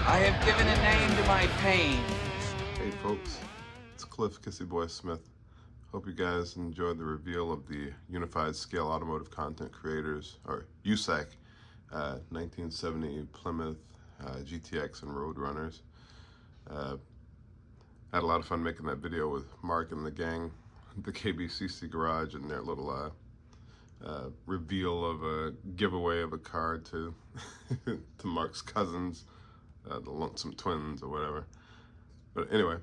I have given a name to my pain. Hey folks, it's Cliff Kissy Boy Smith. Hope you guys enjoyed the reveal of the Unified Scale Automotive Content Creators, or USAC, 1970 Plymouth GTX and Roadrunners. Had a lot of fun making that video with Mark and the gang, the KBCC Garage, and their little reveal of a giveaway of a car to to Mark's cousins, the Lonesome Twins or whatever. But anyway,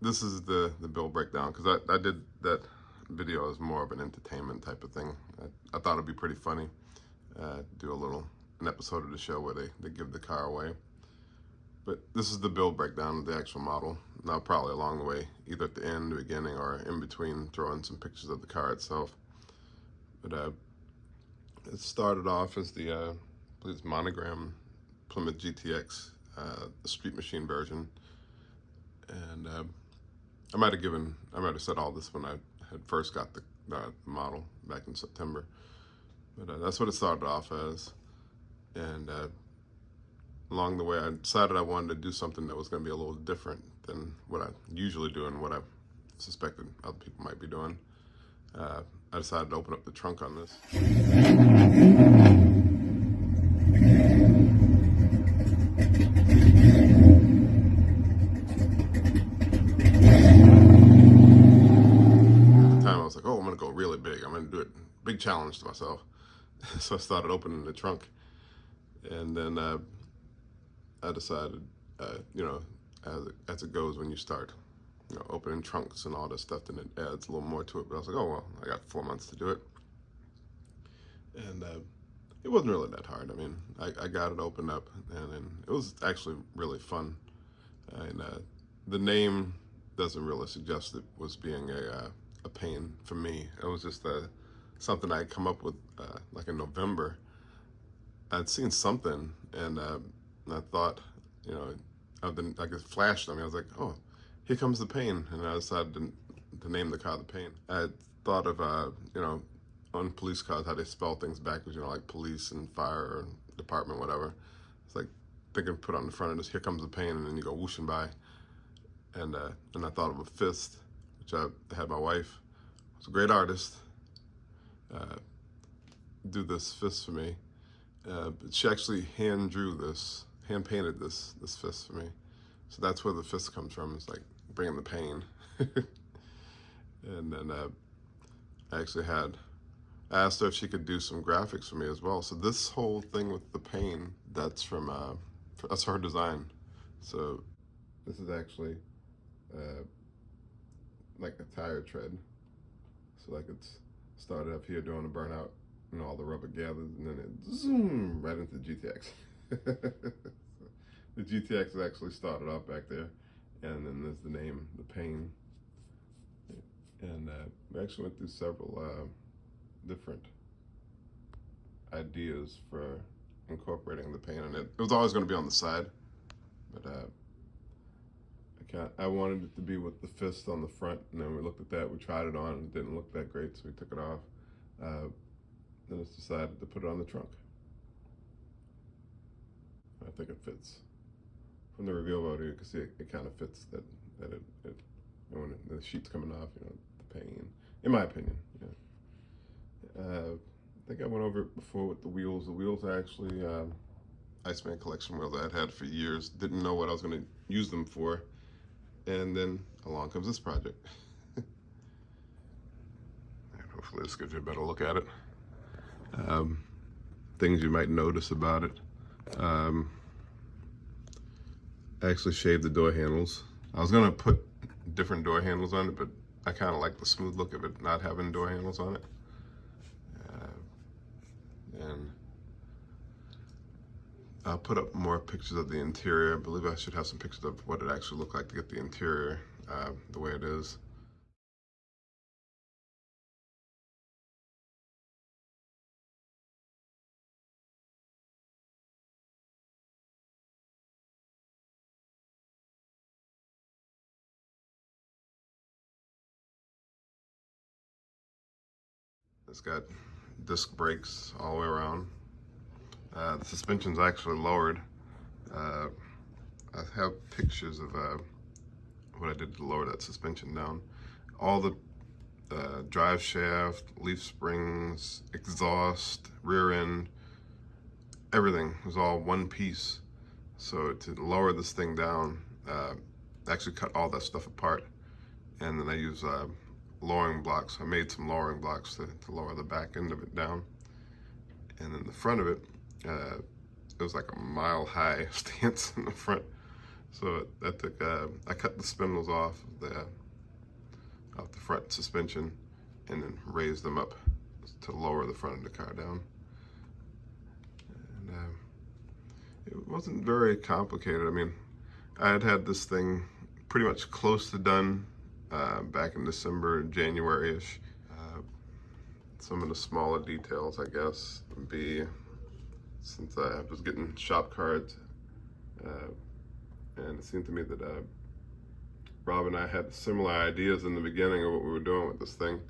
this is the build breakdown, because I did that video as more of an entertainment type of thing. I thought it'd be pretty funny, do an episode of the show where they give the car away. But this is the build breakdown of the actual model. Now probably along the way, either at the end, the beginning, or in between, throw in some pictures of the car itself. But it started off as the I believe it's monogram Plymouth GTX, the street machine version. And I might have said all this when I had first got the model back in September. But that's what it started off as. And along the way, I decided I wanted to do something that was going to be a little different than what I usually do and what I suspected other people might be doing. I decided to open up the trunk on this. Really big. I'm gonna do it, big challenge to myself. So I started opening the trunk, and then I decided, you know, as it goes when you start, you know, opening trunks and all this stuff, then it adds a little more to it. But I was like, oh well, I got 4 months to do it, and it wasn't really that hard. I mean, I got it opened up, and then it was actually really fun. And the name doesn't really suggest it was being a pain for me. It was just something I had come up with like in November. I'd seen something, and I thought, you know, like it flashed on me. I was like, oh, here comes the pain, and I decided to name the car the Pain. I had thought of, you know, on police cars, how they spell things backwards, you know, like police and fire or department, whatever. It's like thinking, put on the front of this, here comes the pain, and then you go whooshing by. And I thought of a fist, which I had my wife, who's a great artist, do this fist for me. But she actually hand painted this fist for me. So that's where the fist comes from. It's like bringing the pain. And then I asked her if she could do some graphics for me as well. So this whole thing with the pain, that's that's her design. So this is actually like a tire tread. So like it's started up here doing a burnout, and all the rubber gathers, and then it zoom right into the GTX. The GTX is actually started off back there, and then there's the name, the Pain. And we actually went through several different ideas for incorporating the pain, and it was always going to be on the side, but I wanted it to be with the fist on the front, and then we looked at that, we tried it on, and it didn't look that great, so we took it off. Then it's decided to put it on the trunk. I think it fits. From the reveal photo, you can see it kind of fits that it when the sheet's coming off, you know, the pain, in my opinion. Yeah. I think I went over it before with the wheels. The wheels are actually Iceman collection wheels I had for years. Didn't know what I was going to use them for. And then along comes this project. And hopefully this gives you a better look at it. Things you might notice about it. I actually shaved the door handles. I was gonna put different door handles on it, but I kind of like the smooth look of it not having door handles on it. And I'll put up more pictures of the interior. I believe I should have some pictures of what it actually looked like to get the interior the way it is. It's got disc brakes all the way around. The suspension's actually lowered. I have pictures of what I did to lower that suspension down. All the drive shaft, leaf springs, exhaust, rear end, everything was all one piece. So to lower this thing down, I actually cut all that stuff apart, and then I use lowering blocks. I made some lowering blocks to lower the back end of it down, and then the front of it, it was like a mile-high stance in the front. So that took, I cut the spindles off the front suspension and then raised them up to lower the front of the car down. And it wasn't very complicated. I mean, I had this thing pretty much close to done back in December, January-ish. Some of the smaller details, I guess, would be, since I was getting shop cards, and it seemed to me that Rob and I had similar ideas in the beginning of what we were doing with this thing.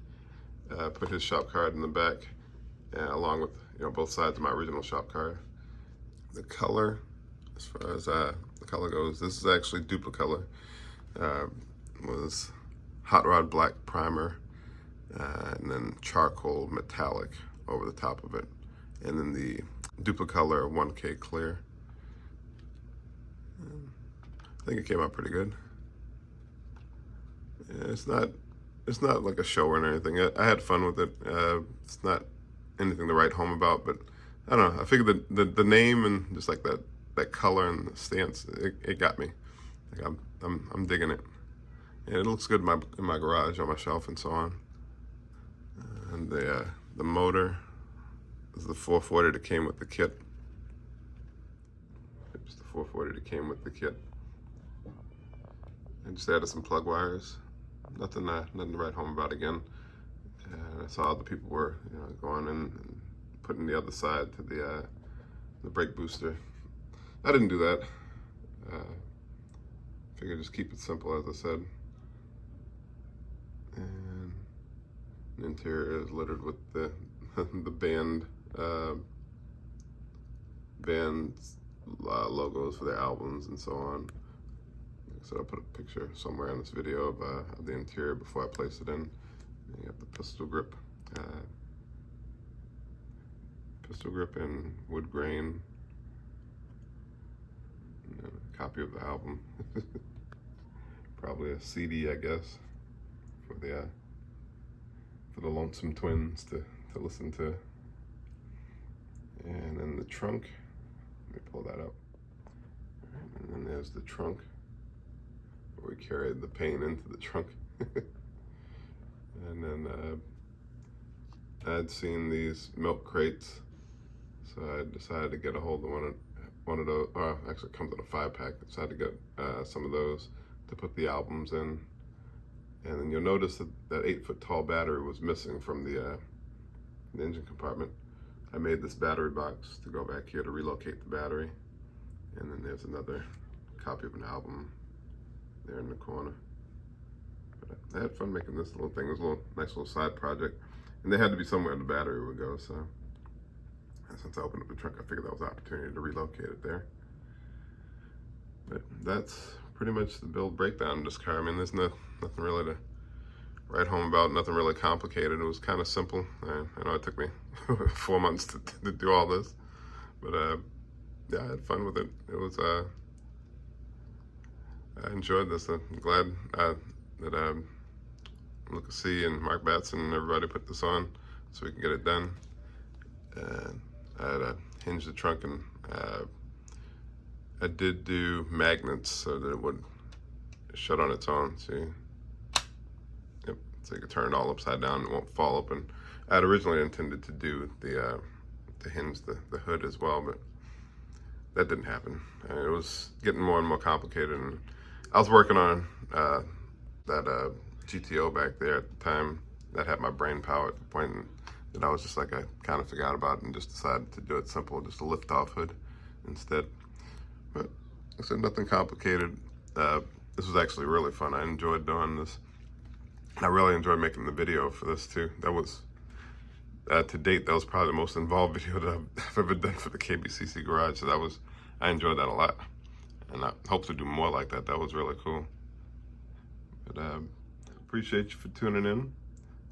Put his shop card in the back, along with both sides of my original shop card. The color, as far as the color goes, this is actually Duplicolor. Was hot rod black primer, and then charcoal metallic over the top of it, and then the Duplicolor 1K clear. I think it came out pretty good. Yeah, it's not like a show or anything. I had fun with it. It's not anything to write home about, but I don't know. I figured that the name and just like that color and the stance, it got me. Like I'm digging it. And it looks good in my garage, on my shelf, and so on. And the motor is the 440 that came with the kit. It's the 440 that came with the kit. I just added some plug wires. Nothing to write home about again. I saw other people were going in and putting the other side to the brake booster. I didn't do that. Figured just keep it simple, as I said. And the interior is littered with the band logos for their albums and so on. So I'll put a picture somewhere in this video of the interior before I place it in. And you have the pistol grip in wood grain. And a copy of the album. Probably a CD, I guess, for the Lonesome Twins to listen to. And then the trunk. Let me pull that up. And then there's the trunk. We carried the paint into the trunk. And then I'd seen these milk crates, so I decided to get a hold of one of those. Actually, it comes in a 5-pack. I decided to get some of those to put the albums in. And then you'll notice that 8-foot tall battery was missing from the engine compartment. I made this battery box to go back here to relocate the battery. And then there's another copy of an album there in the corner. But I had fun making this little thing. It was a nice little side project, and there had to be somewhere the battery would go. So since I opened up the trunk, I figured that was an opportunity to relocate it there. But that's pretty much the build breakdown of this car. I mean, there's nothing really to write home about. Nothing really complicated. It was kind of simple. I know it took me 4 months to do all this, but yeah, I had fun with it. It was I enjoyed this. I'm glad that Lucas C. and Mark Batson and everybody put this on so we can get it done. And I had hinged the trunk, and I did do magnets so that it would shut on its own. See? Yep. So you can turn it all upside down and it won't fall open. I had originally intended to do to hinge the hood as well, but that didn't happen. It was getting more and more complicated, and I was working on that GTO back there at the time that had my brain power at the point that I was just like, I kind of forgot about it and just decided to do it simple, just a lift off hood instead. But I said nothing complicated. This was actually really fun. I enjoyed doing this. I really enjoyed making the video for this too. That was, to date, that was probably the most involved video that I've ever done for the KBCC Garage. So I enjoyed that a lot. and I hope to do more like that. That was really cool. But appreciate you for tuning in.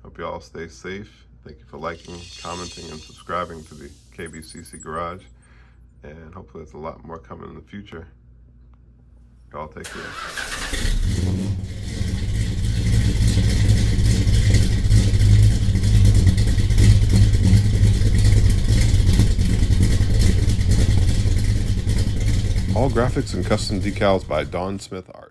Hope you all stay safe. Thank you for liking, commenting, and subscribing to the KBCC Garage. And hopefully there's a lot more coming in the future. Y'all take care. All graphics and custom decals by Dawn Smith Art.